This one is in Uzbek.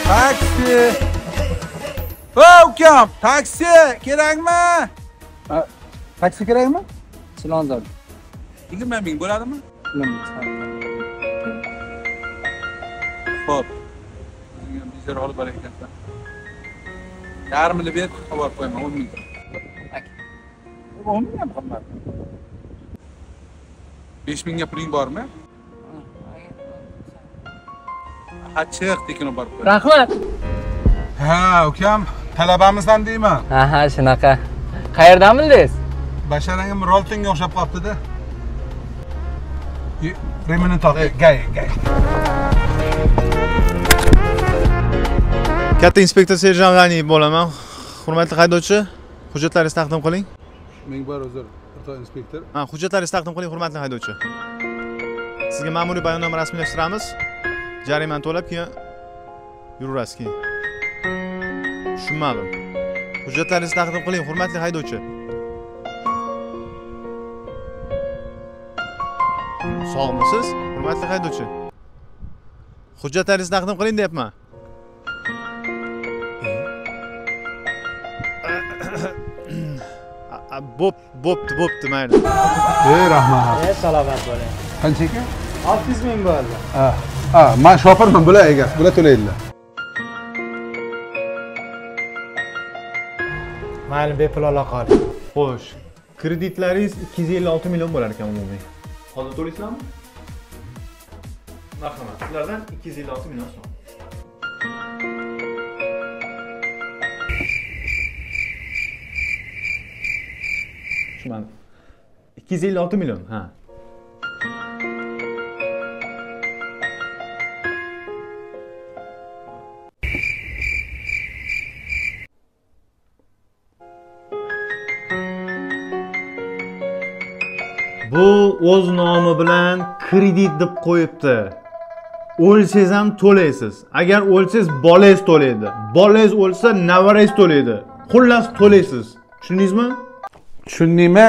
Taksi. O ukam, taksi kerakmi? Taksi kerakmi? Chilonzor. 20 ming bo'ladimi? Xo'p. Sizga bizlar olib boraykanda. Yarmini ber, xabar qo'yma, 10 ming. 10 ming ham qimmat. 5 mingga puling bormi? Ha, chiq, tekin olib borib qo'y. Rahmat. Ha, ukam, talabamizdan deyman. Ha, shunaqa. Qayerdan bildingiz? Basharangim Roltonga o'xshab qolibdi-da. Remini taq, gay. Katta inspektor serjant G'aniyev bo'laman. Hurmatli haydovchi, hujjatlaringizni taqdim qiling. Ming bor uzr, o'rta inspektor. Ha, hujjatlaringizni taqdim qiling, hurmatli haydovchi. Sizga ma'muriy bayonnoma rasmiylashtiramiz. Jarimani to'lab keyin yuraverasiz keyin. Tushunmadim. Hujjatlaringizni taqdim qiling, hurmatli haydovchi. Sog'misiz, hurmatli haydovchi? Hujjatlaringizni taqdim qiling deyapman. Bo'pti, mayli. Rahmat. Salomat bo'ling. Qancha ekan? 600 ming bo'ldi. Men shofirman, bular egasi, bular to'laydilar. Mayli, bepul ola qoling. Xo'sh, kreditlaringiz 256 million bo'lar ekan umumiy. Hozir to'laysizmi? Marhamat, sizlardan 256 million so'm. Tushunmadim. 256 million, ha. Bu o'z nomi bilan kredit deb qo'yibdi. O'lsangiz ham to'laysiz. Agar o'lsangiz bolangiz to'laydi. Bolangiz o'lsa navarangiz to'laydi. Xullas to'laysiz. Tushundingizmi? Tushundingmi?